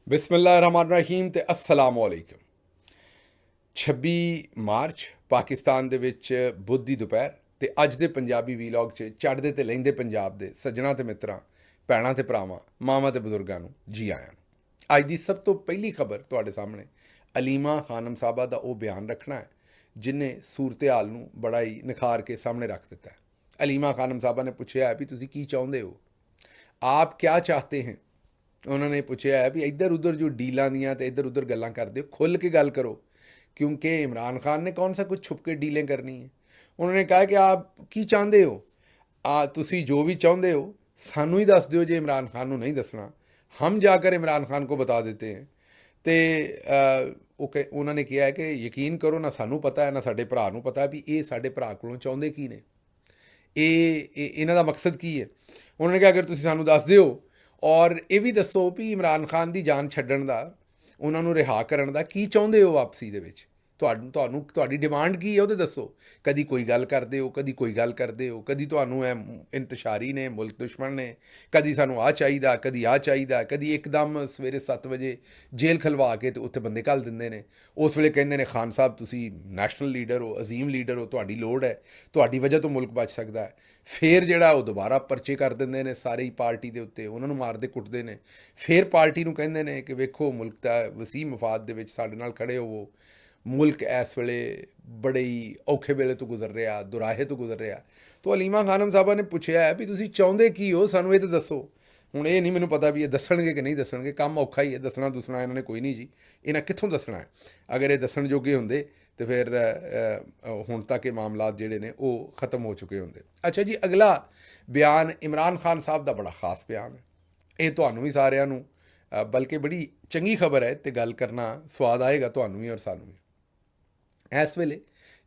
ਬਿਸਮਿਲ੍ਲਾਹਿਰਰਹਿਮਾਨਿਰਰਹੀਮ ਤੇ अस्सलाम वालेकुम। 26 ਮਾਰਚ ਪਾਕਿਸਤਾਨ ਦੇ ਵਿੱਚ ਬੁੱਧ ਦੀ ਦੁਪਹਿਰ ਤੇ ਅੱਜ ਦੇ ਪੰਜਾਬੀ ਵੀਲੌਗ 'ਚ ਚੜ੍ਹਦੇ ਤੇ ਲਹਿੰਦੇ ਪੰਜਾਬ ਦੇ ਸੱਜਣਾ ਤੇ ਮਿੱਤਰਾਂ, ਭੈਣਾਂ ਤੇ ਭਰਾਵਾਂ, ਮਾਵਾਂ ਤੇ ਬਜ਼ੁਰਗਾਂ ਨੂੰ ਜੀ ਆਇਆਂ ਨੂੰ। ਅੱਜ ਦੀ ਸਭ ਤੋਂ ਪਹਿਲੀ ਖਬਰ ਤੁਹਾਡੇ ਸਾਹਮਣੇ ਅਲੀਮਾ ਖਾਨਮ ਸਾਹਿਬਾ ਦਾ ਉਹ ਬਿਆਨ ਰੱਖਣਾ ਹੈ ਜਿਨੇ ਸੂਰਤ-ਹਾਲ ਨੂੰ ਬੜਾ ਹੀ ਨਿਖਾਰ ਕੇ ਸਾਹਮਣੇ ਰੱਖ ਦਿੱਤਾ ਹੈ। ਅਲੀਮਾ ਖਾਨਮ ਸਾਹਿਬਾ ਨੇ ਪੁੱਛਿਆ ਵੀ ਤੁਸੀਂ ਕੀ ਚਾਹੁੰਦੇ ਹੋ, ਆਪ ਕਿਆ ਚਾਹਤੇ हैं। ਉਹਨਾਂ ਨੇ ਪੁੱਛਿਆ ਹੈ ਵੀ ਇੱਧਰ ਉੱਧਰ ਜੋ ਡੀਲਾਂ ਦੀਆਂ ਤੇ ਇੱਧਰ ਉੱਧਰ ਗੱਲਾਂ ਕਰਦੇ ਹੋ, ਖੁੱਲ੍ਹ ਕੇ ਗੱਲ ਕਰੋ, क्योंकि इमरान खान ने कौन सा कुछ छुप के डीलें करनी है। उन्होंने कहा कि आप की चाहते हो, तुसी जो भी चाहते हो सानू ही दस दिओ, जे इमरान खान को नहीं दसना हम जाकर इमरान खान को बता देते हैं। तो उन्होंने कहा है कि यकीन करो ना सानू पता है ना साडे भरा नूं पता भी ये साडे भरा कोलों चाहुंदे की ने, इन्हां दा मकसद की है। उन्होंने कहा अगर तुसी सानू दस दिओ और ये भी दसो भी इमरान खान की जान छड्डण दा, ਉਹਨਾਂ ਨੂੰ ਰਿਹਾ ਕਰਨ ਦਾ ਕੀ ਚਾਹੁੰਦੇ ਹੋ ਵਾਪਸੀ ਦੇ ਵਿੱਚ, ਤੁਹਾਨੂੰ ਤੁਹਾਡੀ ਡਿਮਾਂਡ ਕੀ ਹੈ ਉਹ ਤਾਂ ਦੱਸੋ। ਕਦੀ ਕੋਈ ਗੱਲ ਕਰਦੇ ਹੋ, ਕਦੀ ਕੋਈ ਗੱਲ ਕਰਦੇ ਹੋ, ਕਦੀ ਤੁਹਾਨੂੰ ਇਹ ਇੰਤਸ਼ਾਰੀ ਨੇ, ਮੁਲਕ ਦੁਸ਼ਮਣ ਨੇ, ਕਦੀ ਸਾਨੂੰ ਆਹ ਚਾਹੀਦਾ, ਕਦੀ ਆਹ ਚਾਹੀਦਾ, ਕਦੀ ਇੱਕਦਮ ਸਵੇਰੇ 7 ਵਜੇ ਜੇਲ੍ਹ ਖਲਵਾ ਕੇ ਤੇ ਉੱਥੇ ਬੰਦੇ ਘੱਲ ਦਿੰਦੇ ਨੇ। ਉਸ ਵੇਲੇ ਕਹਿੰਦੇ ਨੇ ਖਾਨ ਸਾਹਿਬ ਤੁਸੀਂ ਨੈਸ਼ਨਲ ਲੀਡਰ ਹੋ, ਅਜ਼ੀਮ ਲੀਡਰ ਹੋ, ਤੁਹਾਡੀ ਲੋੜ ਹੈ, ਤੁਹਾਡੀ ਵਜ੍ਹਾ ਤੋਂ ਮੁਲਕ ਬਚ ਸਕਦਾ ਹੈ। ਫਿਰ ਜਿਹੜਾ ਉਹ ਦੁਬਾਰਾ ਪਰਚੇ ਕਰ ਦਿੰਦੇ ਨੇ ਸਾਰੀ ਪਾਰਟੀ ਦੇ ਉੱਤੇ, ਉਹਨਾਂ ਨੂੰ ਮਾਰਦੇ ਕੁੱਟਦੇ ਨੇ। ਫਿਰ ਪਾਰਟੀ ਨੂੰ ਕਹਿੰਦੇ ਨੇ ਕਿ ਵੇਖੋ ਮੁਲਕ ਦਾ ਵਸੀਹ ਮਫਾਦ ਦੇ ਵਿੱਚ ਸਾਡੇ ਨਾਲ ਖੜੇ ਹੋਵੋ, ਮੁਲਕ ਇਸ ਵੇਲੇ ਬੜੇ ਹੀ ਔਖੇ ਵੇਲੇ ਤੋਂ ਗੁਜ਼ਰ ਰਿਹਾ, ਦੁਰਾਹੇ ਤੋਂ ਗੁਜ਼ਰ ਰਿਹਾ। ਤਾਂ ਅਲੀਮਾ ਖਾਨਮ ਸਾਹਿਬਾ ਨੇ ਪੁੱਛਿਆ ਹੈ ਵੀ ਤੁਸੀਂ ਚਾਹੁੰਦੇ ਕੀ ਹੋ, ਸਾਨੂੰ ਇਹ ਤਾਂ ਦੱਸੋ। ਹੁਣ ਇਹ ਨਹੀਂ ਮੈਨੂੰ ਪਤਾ ਵੀ ਇਹ ਦੱਸਣਗੇ ਕਿ ਨਹੀਂ ਦੱਸਣਗੇ, ਕੰਮ ਔਖਾ ਹੀ ਹੈ, ਦੱਸਣਾ ਦੁਸਣਾ ਇਹਨਾਂ ਨੇ ਕੋਈ ਨਹੀਂ ਜੀ, ਇਹਨਾਂ ਕਿੱਥੋਂ ਦੱਸਣਾ ਹੈ। ਅਗਰ ਇਹ ਦੱਸਣ ਜੋਗੇ ਹੁੰਦੇ तो फिर ਹੁਣ तक ये मामलात ਜਿਹੜੇ ਨੇ ਉਹ ख़त्म हो चुके ਹੁੰਦੇ। ਅੱਛਾ ਜੀ, ਅਗਲਾ ਬਿਆਨ ਇਮਰਾਨ ਖਾਨ ਸਾਹਿਬ ਦਾ ਬੜਾ ਖਾਸ ਬਿਆਨ ਹੈ। ਇਹ ਤੁਹਾਨੂੰ ਵੀ ਸਾਰਿਆਂ ਨੂੰ ਬਲਕਿ ਬੜੀ ਚੰਗੀ ਖਬਰ ਹੈ ਤੇ ਗੱਲ ਕਰਨਾ ਸਵਾਦ ਆਏਗਾ ਤੁਹਾਨੂੰ ਵੀ ਔਰ ਸਾਨੂੰ ਵੀ। ਇਸ ਵੇਲੇ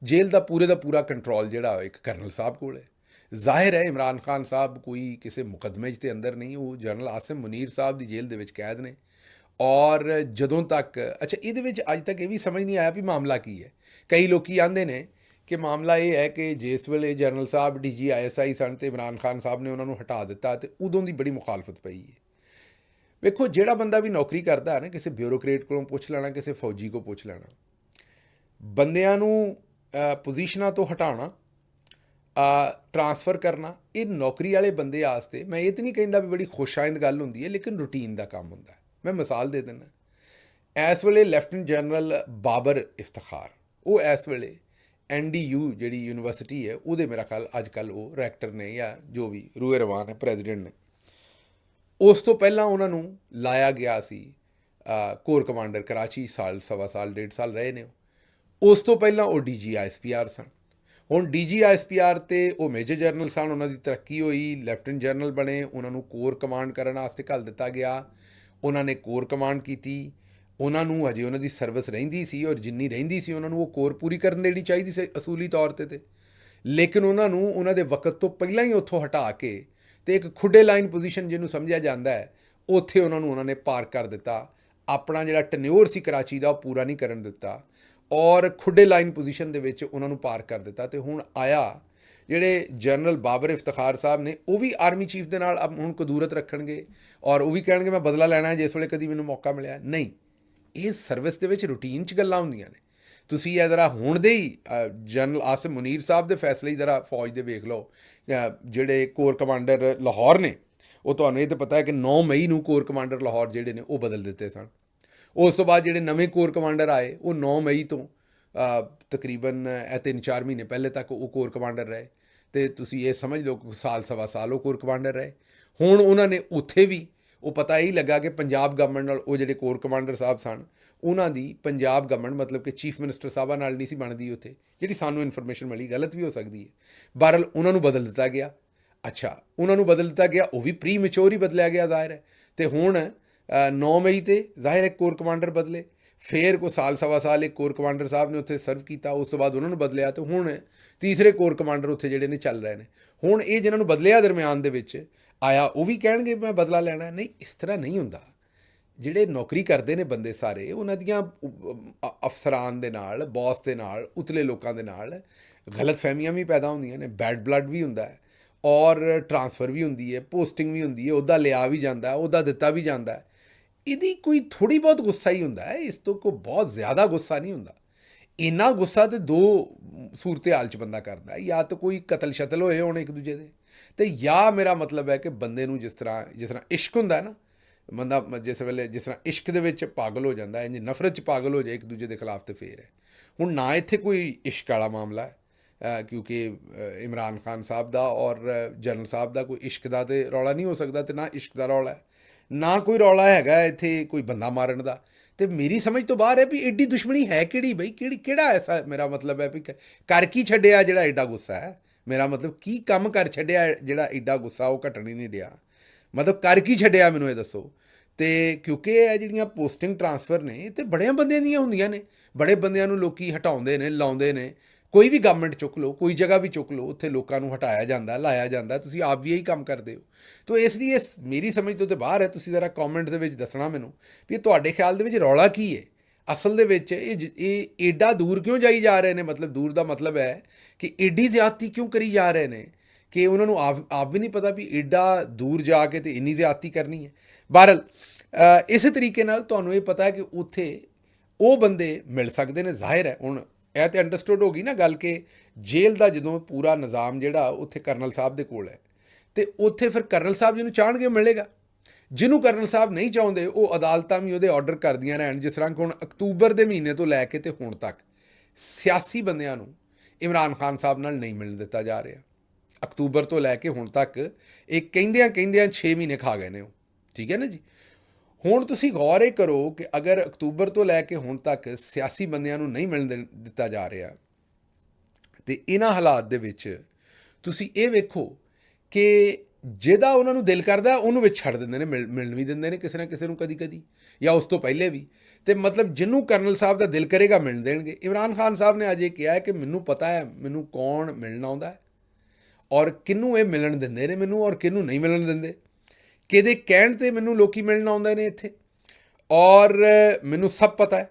ਜੇਲ੍ਹ ਦਾ ਪੂਰਾ ਕੰਟਰੋਲ ਜਿਹੜਾ ਇੱਕ ਕਰਨਲ ਸਾਹਿਬ ਕੋਲ ਹੈ। ਜ਼ਾਹਿਰ ਹੈ ਇਮਰਾਨ ਖਾਨ ਸਾਹਿਬ ਕੋਈ ਕਿਸੇ ਮੁਕੱਦਮੇ 'ਚ ਤੇ ਅੰਦਰ ਨਹੀਂ, ਉਹ ਜਨਰਲ ਆਸਿਮ ਮੁਨੀਰ ਸਾਹਿਬ ਦੀ ਜੇਲ੍ਹ ਦੇ ਵਿੱਚ ਕੈਦ ਨੇ। ਔਰ ਜਦੋਂ ਤੱਕ ਅੱਛਾ ਇਹਦੇ ਵਿੱਚ ਅੱਜ ਤੱਕ ਇਹ ਵੀ ਸਮਝ ਨਹੀਂ ਆਇਆ ਵੀ ਮਾਮਲਾ ਕੀ ਹੈ। ਕਈ ਲੋਕੀ ਆਂਦੇ ਨੇ ਕਿ ਮਾਮਲਾ ਇਹ ਹੈ ਕਿ ਜਿਸ ਵੇਲੇ ਜਨਰਲ ਸਾਹਿਬ DGISI ਸਨ ਤੇ ਇਮਰਾਨ ਖਾਨ ਸਾਹਿਬ ਨੇ ਉਹਨਾਂ ਨੂੰ ਹਟਾ ਦਿੱਤਾ ਤੇ ਉਦੋਂ ਦੀ ਬੜੀ ਮੁਖਾਲਫਤ ਪਈ ਹੈ। ਵੇਖੋ ਜਿਹੜਾ ਬੰਦਾ ਵੀ ਨੌਕਰੀ ਕਰਦਾ ਹੈ ਨਾ, ਕਿਸੇ ਬਿਊਰੋਕਰੇਟ ਕੋਲੋਂ ਪੁੱਛ ਲੈਣਾ, ਕਿਸੇ ਫੌਜੀ ਕੋਲ ਪੁੱਛ ਲੈਣਾ, ਬੰਦਿਆਂ ਨੂੰ ਪੋਜੀਸ਼ਨਾਂ ਤੋਂ ਹਟਾਉਣਾ, ਟਰਾਂਸਫਰ ਕਰਨਾ, ਇਹ ਨੌਕਰੀ ਵਾਲੇ ਬੰਦੇ ਵਾਸਤੇ ਮੈਂ ਇਹ ਤਾਂ ਨਹੀਂ ਕਹਿੰਦਾ ਵੀ ਬੜੀ ਖੁਸ਼ਾਇੰਦ ਗੱਲ ਹੁੰਦੀ ਹੈ, ਲੇਕਿਨ ਰੂਟੀਨ ਦਾ ਕੰਮ ਹੁੰਦਾ ਹੈ। ਮੈਂ ਮਿਸਾਲ ਦੇ ਦਿੰਦਾ, ਇਸ ਵੇਲੇ ਲੈਫਟੀਨੈਂਟ ਜਨਰਲ ਬਾਬਰ ਇਫਤਖਾਰ, ਉਹ ਇਸ ਵੇਲੇ NDU ਜਿਹੜੀ ਯੂਨੀਵਰਸਿਟੀ ਹੈ ਉਹਦੇ ਮੇਰਾ ਖਿਆਲ ਅੱਜ ਕੱਲ੍ਹ ਉਹ ਰੈਕਟਰ ਨੇ ਜਾਂ ਜੋ ਵੀ ਰੂਏ ਰਵਾਨ ਹੈ, ਪ੍ਰੈਜ਼ੀਡੈਂਟ ਨੇ। ਉਸ ਤੋਂ ਪਹਿਲਾਂ ਉਹਨਾਂ ਨੂੰ ਲਾਇਆ ਗਿਆ ਸੀ ਕੋਰ ਕਮਾਂਡਰ ਕਰਾਚੀ, ਸਾਲ ਸਵਾ ਸਾਲ 1.5 ਸਾਲ ਰਹੇ ਨੇ। ਉਸ ਤੋਂ ਪਹਿਲਾਂ ਉਹ DGISPR ਸਨ। ਹੁਣ DGISPR ਤੇ ਉਹ ਮੇਜਰ ਜਨਰਲ ਸਨ, ਉਹਨਾਂ ਦੀ ਤਰੱਕੀ ਹੋਈ, ਲੈਫਟੀਨੈਂਟ ਜਨਰਲ ਬਣੇ, ਉਹਨਾਂ ਨੂੰ ਕੋਰ ਕਮਾਂਡ ਕਰਨ ਵਾਸਤੇ ਘੱਲ ਦਿੱਤਾ ਗਿਆ। ਉਹਨਾਂ ਨੇ ਕੋਰ ਕਮਾਂਡ ਕੀਤੀ, ਉਹਨਾਂ ਨੂੰ ਅਜੇ ਉਹਨਾਂ ਦੀ ਸਰਵਿਸ ਰਹਿੰਦੀ ਸੀ ਔਰ ਜਿੰਨੀ ਰਹਿੰਦੀ ਸੀ ਉਹਨਾਂ ਨੂੰ ਉਹ ਕੋਰ ਪੂਰੀ ਕਰਨ ਦੇਣੀ ਚਾਹੀਦੀ ਸੀ ਅਸੂਲੀ ਤੌਰ 'ਤੇ। ਲੇਕਿਨ ਉਹਨਾਂ ਨੂੰ ਉਹਨਾਂ ਦੇ ਵਕਤ ਤੋਂ ਪਹਿਲਾਂ ਹੀ ਉੱਥੋਂ ਹਟਾ ਕੇ ਤੇ ਇੱਕ ਖੁੱਡੇ ਲਾਈਨ ਪੋਜੀਸ਼ਨ ਜਿਹਨੂੰ ਸਮਝਿਆ ਜਾਂਦਾ ਹੈ ਉੱਥੇ ਉਹਨਾਂ ਨੇ ਪਾਰਕ ਕਰ ਦਿੱਤਾ। ਆਪਣਾ ਜਿਹੜਾ ਟਨਿਓਰ ਸੀ ਕਰਾਚੀ ਦਾ ਉਹ ਪੂਰਾ ਨਹੀਂ ਕਰਨ ਦਿੱਤਾ ਔਰ ਖੁੱਡੇ ਲਾਈਨ ਪੋਜੀਸ਼ਨ ਦੇ ਵਿੱਚ ਉਹਨਾਂ ਨੂੰ ਪਾਰਕ ਕਰ ਦਿੱਤਾ। ਤੇ ਹੁਣ ਆਇਆ ਜਿਹੜੇ ਜਨਰਲ ਬਾਬਰ ਇਫਤਖਾਰ ਸਾਹਿਬ ਨੇ, ਉਹ ਵੀ ਆਰਮੀ ਚੀਫ ਦੇ ਨਾਲ ਹੁਣ ਕਦੂਰਤ ਰੱਖਣਗੇ ਔਰ ਉਹ ਵੀ ਕਹਿਣਗੇ ਮੈਂ ਬਦਲਾ ਲੈਣਾ ਜਿਸ ਵੇਲੇ ਕਦੀ ਮੈਨੂੰ ਮੌਕਾ ਮਿਲਿਆ। ਨਹੀਂ, ਇਹ ਸਰਵਿਸ ਦੇ ਵਿੱਚ ਰੂਟੀਨ 'ਚ ਗੱਲਾਂ ਹੁੰਦੀਆਂ ਨੇ। ਤੁਸੀਂ ਇਹ ਜ਼ਰਾ ਹੁਣ ਦੇ ਹੀ ਜਨਰਲ ਆਸਿਮ ਮੁਨੀਰ ਸਾਹਿਬ ਦੇ ਫੈਸਲੇ ਜ਼ਰਾ ਫੌਜ ਦੇ ਵੇਖ ਲਓ। ਜਿਹੜੇ ਕੋਰ ਕਮਾਂਡਰ ਲਾਹੌਰ ਨੇ, ਉਹ ਤੁਹਾਨੂੰ ਇਹ ਤਾਂ ਪਤਾ ਹੈ ਕਿ 9 ਮਈ ਨੂੰ ਕੋਰ ਕਮਾਂਡਰ ਲਾਹੌਰ ਜਿਹੜੇ ਨੇ ਉਹ ਬਦਲ ਦਿੱਤੇ ਸਨ। ਉਸ ਤੋਂ ਬਾਅਦ ਜਿਹੜੇ ਨਵੇਂ ਕੋਰ ਕਮਾਂਡਰ ਆਏ ਉਹ 9 ਮਈ ਤੋਂ ਤਕਰੀਬਨ 3-4 ਮਹੀਨੇ ਪਹਿਲੇ ਤੱਕ ਉਹ ਕੋਰ ਕਮਾਂਡਰ ਰਹੇ। ਤੇ ਤੁਸੀਂ ਇਹ ਸਮਝ ਲਓ ਸਾਲ ਸਵਾ ਸਾਲ ਉਹ ਕੋਰ ਕਮਾਂਡਰ ਰਹੇ। ਹੁਣ ਉਹਨਾਂ ਨੇ ਉੱਥੇ ਵੀ ਉਹ ਪਤਾ ਹੀ ਲੱਗਾ ਕਿ ਪੰਜਾਬ ਗਵਰਨਮੈਂਟ ਨਾਲ ਉਹ ਜਿਹੜੇ ਕੋਰ ਕਮਾਂਡਰ ਸਾਹਿਬ ਸਨ ਉਹਨਾਂ ਦੀ ਪੰਜਾਬ ਗਵਰਨਮੈਂਟ ਮਤਲਬ ਕਿ ਚੀਫ ਮਿਨਿਸਟਰ ਸਾਹਿਬਾਂ ਨਾਲ ਨਹੀਂ ਸੀ ਬਣਦੀ ਉੱਥੇ, ਜਿਹੜੀ ਸਾਨੂੰ ਇਨਫੋਰਮੇਸ਼ਨ ਮਿਲੀ, ਗਲਤ ਵੀ ਹੋ ਸਕਦੀ ਹੈ। ਬਹਰਹਾਲ ਉਹਨਾਂ ਨੂੰ ਬਦਲ ਦਿੱਤਾ ਗਿਆ। ਅੱਛਾ, ਉਹਨਾਂ ਨੂੰ ਬਦਲ ਦਿੱਤਾ ਗਿਆ, ਉਹ ਵੀ ਪ੍ਰੀ ਮੈਚੋਰ ਹੀ ਬਦਲਿਆ ਗਿਆ ਜ਼ਾਹਿਰ ਹੈ। ਤੇ ਹੁਣ 9 ਮਈ ਤੇ ਜ਼ਾਹਿਰ ਇੱਕ ਕੋਰ ਕਮਾਂਡਰ ਬਦਲੇ, ਫਿਰ ਕੋਈ ਸਾਲ ਸਵਾ ਸਾਲ ਇੱਕ ਕੋਰ ਕਮਾਂਡਰ ਸਾਹਿਬ ਨੇ ਉੱਥੇ ਸਰਵ ਕੀਤਾ, ਉਸ ਤੋਂ ਬਾਅਦ ਉਹਨਾਂ ਨੂੰ ਬਦਲਿਆ ਤੇ ਹੁਣ ਤੀਸਰੇ ਕੋਰ ਕਮਾਂਡਰ ਉੱਥੇ ਜਿਹੜੇ ਨੇ ਚੱਲ ਰਹੇ ਨੇ। ਹੁਣ ਇਹ ਜਿਹਨਾਂ ਨੂੰ ਬਦਲਿਆ ਦਰਮਿਆਨ ਦੇ ਵਿੱਚ ਆਇਆ ਉਹ ਵੀ ਕਹਿਣਗੇ ਮੈਂ ਬਦਲਾ ਲੈਣਾ। ਨਹੀਂ, ਇਸ ਤਰ੍ਹਾਂ ਨਹੀਂ ਹੁੰਦਾ। ਜਿਹੜੇ ਨੌਕਰੀ ਕਰਦੇ ਨੇ ਬੰਦੇ ਸਾਰੇ, ਉਹਨਾਂ ਦੀਆਂ ਅਫਸਰਾਨ ਦੇ ਨਾਲ, ਬੌਸ ਦੇ ਨਾਲ, ਉਤਲੇ ਲੋਕਾਂ ਦੇ ਨਾਲ ਗਲਤ ਫਹਿਮੀਆਂ ਵੀ ਪੈਦਾ ਹੁੰਦੀਆਂ ਨੇ, ਬੈਡ ਬਲੱਡ ਵੀ ਹੁੰਦਾ ਹੈ ਔਰ ਟਰਾਂਸਫਰ ਵੀ ਹੁੰਦੀ ਹੈ, ਪੋਸਟਿੰਗ ਵੀ ਹੁੰਦੀ ਹੈ, ਉਹਦਾ ਲਿਆ ਵੀ ਜਾਂਦਾ, ਉਹਦਾ ਦਿੱਤਾ ਵੀ ਜਾਂਦਾ ਹੈ। ਇਹਦੀ ਕੋਈ ਥੋੜ੍ਹੀ ਬਹੁਤ ਗੁੱਸਾ ਹੀ ਹੁੰਦਾ ਹੈ, ਇਸ ਤੋਂ ਕੋਈ ਬਹੁਤ ਜ਼ਿਆਦਾ ਗੁੱਸਾ ਨਹੀਂ ਹੁੰਦਾ। ਇੰਨਾ ਗੁੱਸਾ ਤੇ ਦੋ ਸੂਰਤ-ਏ-ਹਾਲ 'ਚ ਬੰਦਾ ਕਰਦਾ ਹੈ, ਜਾਂ ਤਾਂ ਕੋਈ ਕਤਲ ਸ਼ਤਲ ਹੋਏ ਹੋਣ ਇੱਕ ਦੂਜੇ ਦੇ, ਤੇ ਜਾਂ ਮੇਰਾ ਮਤਲਬ ਹੈ ਕਿ ਬੰਦੇ ਨੂੰ ਜਿਸ ਤਰ੍ਹਾਂ ਇਸ਼ਕ ਹੁੰਦਾ ਹੈ ਨਾ, ਬੰਦਾ ਜਿਸ ਤਰ੍ਹਾਂ ਇਸ਼ਕ ਦੇ ਵਿੱਚ ਪਾਗਲ ਹੋ ਜਾਂਦਾ ਹੈ, ਇੰਜ ਨਫ਼ਰਤ 'ਚ ਪਾਗਲ ਹੋ ਜਾਏ ਇੱਕ ਦੂਜੇ ਦੇ ਖਿਲਾਫ, ਤੇ ਫੇਰ ਹੈ। ਹੁਣ ਨਾ ਇੱਥੇ ਕੋਈ ਇਸ਼ਕ ਵਾਲਾ ਮਾਮਲਾ ਹੈ, ਕਿਉਂਕਿ ਇਮਰਾਨ ਖਾਨ ਸਾਹਿਬ ਦਾ ਔਰ ਜਨਰਲ ਸਾਹਿਬ ਦਾ ਕੋਈ ਇਸ਼ਕ ਦਾ ਤੇ ਰੌਲਾ ਨਹੀਂ ਹੋ ਸਕਦਾ, ਤੇ ਨਾ ਇਸ਼ਕ ਦਾ ਰੌਲਾ ਹੈ, ਨਾ ਕੋਈ ਰੌਲਾ ਹੈਗਾ ਇੱਥੇ ਕੋਈ ਬੰਦਾ ਮਾਰਨ ਦਾ। ਤੇ ਮੇਰੀ ਸਮਝ ਤੋਂ ਬਾਹਰ ਹੈ ਵੀ ਐਡੀ ਦੁਸ਼ਮਣੀ ਹੈ ਕਿਹੜੀ ਬਈ, ਕਿਹੜਾ ਐਸਾ, ਮੇਰਾ ਮਤਲਬ ਹੈ ਵੀ ਕਰ ਕੀ ਛੱਡਿਆ ਜਿਹੜਾ ਐਡਾ ਗੁੱਸਾ ਹੈ, ਮੇਰਾ ਮਤਲਬ ਕੀ ਕੰਮ ਕਰ ਛੱਡਿਆ ਜਿਹੜਾ ਐਡਾ ਗੁੱਸਾ ਉਹ ਘਟਣ ਹੀ ਨਹੀਂ ਰਿਹਾ, ਮਤਲਬ ਕਰ ਕੀ ਛੱਡਿਆ ਮੈਨੂੰ ਇਹ ਦੱਸੋ। ਤੇ ਕਿਉਂਕਿ ਇਹ ਜਿਹੜੀਆਂ ਪੋਸਟਿੰਗ ਟਰਾਂਸਫਰ ਨੇ ਇਹ ਤੇ ਬੜਿਆਂ ਬੰਦਿਆਂ ਦੀਆਂ ਹੁੰਦੀਆਂ ਨੇ, ਬੜੇ ਬੰਦਿਆਂ ਨੂੰ ਲੋਕੀ ਹਟਾਉਂਦੇ ਨੇ, ਲਾਉਂਦੇ ਨੇ। ਕੋਈ ਵੀ ਗਵਰਨਮੈਂਟ ਚੁੱਕ ਲਓ, ਕੋਈ ਜਗ੍ਹਾ ਵੀ ਚੁੱਕ ਲਓ, ਉੱਥੇ ਲੋਕਾਂ ਨੂੰ ਹਟਾਇਆ ਜਾਂਦਾ, ਲਾਇਆ ਜਾਂਦਾ, ਤੁਸੀਂ ਆਪ ਵੀ ਇਹੀ ਕੰਮ ਕਰਦੇ ਹੋ। ਤੋ ਇਸ ਲਈ ਇਸ ਮੇਰੀ ਸਮਝ ਤੋਂ ਤੇ ਬਾਹਰ ਹੈ। ਤੁਸੀਂ ਜ਼ਰਾ ਕਮੈਂਟ ਦੇ ਵਿੱਚ ਦੱਸਣਾ ਮੈਨੂੰ ਵੀ ਤੁਹਾਡੇ ਖਿਆਲ ਦੇ ਵਿੱਚ ਰੌਲਾ ਕੀ ਹੈ ਅਸਲ ਦੇ ਵਿੱਚ, ਇਹ ਏਡਾ ਦੂਰ ਕਿਉਂ ਜਾਈ ਜਾ ਰਹੇ ਨੇ। ਮਤਲਬ ਦੂਰ ਦਾ ਮਤਲਬ ਹੈ ਕਿ ਏਡੀ ਜ਼ਿਆਦਤੀ ਕਿਉਂ ਕਰੀ ਜਾ ਰਹੇ ਨੇ ਕਿ ਉਹਨਾਂ ਨੂੰ ਆਪ ਵੀ ਨਹੀਂ ਪਤਾ ਵੀ ਏਡਾ ਦੂਰ ਜਾ ਕੇ ਤੇ ਇੰਨੀ ਜ਼ਿਆਦਤੀ ਕਰਨੀ ਹੈ। ਬਹਰਹਾਲ ਇਸੇ ਤਰੀਕੇ ਨਾਲ ਤੁਹਾਨੂੰ ਇਹ ਪਤਾ ਹੈ ਕਿ ਉੱਥੇ ਉਹ ਬੰਦੇ ਮਿਲ ਸਕਦੇ ਨੇ। ਜ਼ਾਹਿਰ ਹੈ ਹੁਣ ਇਹ ਤਾਂ ਅੰਡਰਸਟੂਡ ਹੋ ਗਈ ਨਾ ਗੱਲ ਕਿ ਜੇਲ੍ਹ ਦਾ ਜਦੋਂ ਪੂਰਾ ਨਿਜ਼ਾਮ ਜਿਹੜਾ ਉੱਥੇ ਕਰਨਲ ਸਾਹਿਬ ਦੇ ਕੋਲ ਹੈ, ਤੇ ਉੱਥੇ ਫਿਰ ਕਰਨਲ ਸਾਹਿਬ ਜਿਹਨੂੰ ਚਾਹਣਗੇ ਮਿਲੇਗਾ, ਜਿਹਨੂੰ ਕਰਨਲ ਸਾਹਿਬ ਨਹੀਂ ਚਾਹੁੰਦੇ ਉਹ ਅਦਾਲਤਾਂ ਵੀ ਉਹਦੇ ਆਰਡਰ ਕਰਦੀਆਂ ਰਹਿਣ। ਜਿਸ ਤਰ੍ਹਾਂ ਕਿ ਹੁਣ ਅਕਤੂਬਰ ਦੇ ਮਹੀਨੇ ਤੋਂ ਲੈ ਕੇ ਤੇ ਹੁਣ ਤੱਕ ਸਿਆਸੀ ਬੰਦਿਆਂ ਨੂੰ ਇਮਰਾਨ ਖਾਨ ਸਾਹਿਬ ਨਾਲ ਨਹੀਂ ਮਿਲਣ ਦਿੱਤਾ ਜਾ ਰਿਹਾ। ਅਕਤੂਬਰ ਤੋਂ ਲੈ ਕੇ ਹੁਣ ਤੱਕ ਇਹ ਕਹਿੰਦਿਆਂ 6 ਮਹੀਨੇ ਖਾ ਗਏ ਨੇ ਉਹ, ਠੀਕ ਹੈ ਨਾ ਜੀ। ਹੁਣ ਤੁਸੀਂ ਗੌਰ ਇਹ ਕਰੋ ਕਿ ਅਗਰ ਅਕਤੂਬਰ ਤੋਂ ਲੈ ਕੇ ਹੁਣ ਤੱਕ ਸਿਆਸੀ ਬੰਦਿਆਂ ਨੂੰ ਨਹੀਂ ਮਿਲਣ ਦਿੱਤਾ ਜਾ ਰਿਹਾ, ਤੇ ਇਹਨਾਂ ਹਾਲਾਤ ਦੇ ਵਿੱਚ ਤੁਸੀਂ ਇਹ ਵੇਖੋ ਕਿ ਜਿਹਦਾ ਉਹਨਾਂ ਨੂੰ ਦਿਲ ਕਰਦਾ ਉਹਨੂੰ ਵਿੱਚ ਛੱਡ ਦਿੰਦੇ ਨੇ, ਮਿਲਣ ਵੀ ਦਿੰਦੇ ਨੇ ਕਿਸੇ ਨਾ ਕਿਸੇ ਨੂੰ ਕਦੀ ਕਦੀ, ਜਾਂ ਉਸ ਤੋਂ ਪਹਿਲੇ ਵੀ। ਤੇ ਮਤਲਬ ਜਿਹਨੂੰ ਕਰਨਲ ਸਾਹਿਬ ਦਾ ਦਿਲ ਕਰੇਗਾ ਮਿਲਣ ਦੇਣਗੇ। ਇਮਰਾਨ ਖਾਨ ਸਾਹਿਬ ਨੇ ਅੱਜ ਇਹ ਕਿਹਾ ਹੈ ਕਿ ਮੈਨੂੰ ਪਤਾ ਹੈ ਮੈਨੂੰ ਕੌਣ ਮਿਲਣ ਆਉਂਦਾ ਹੈ ਔਰ ਕਿਹਨੂੰ ਇਹ ਮਿਲਣ ਦਿੰਦੇ ਨੇ ਮੈਨੂੰ, ਔਰ ਕਿਹਨੂੰ ਨਹੀਂ ਮਿਲਣ ਦਿੰਦੇ, ਕਿਹਦੇ ਕਹਿਣ 'ਤੇ ਮੈਨੂੰ ਲੋਕੀ ਮਿਲਣ ਆਉਂਦੇ ਨੇ ਇੱਥੇ, ਔਰ ਮੈਨੂੰ ਸਭ ਪਤਾ ਹੈ।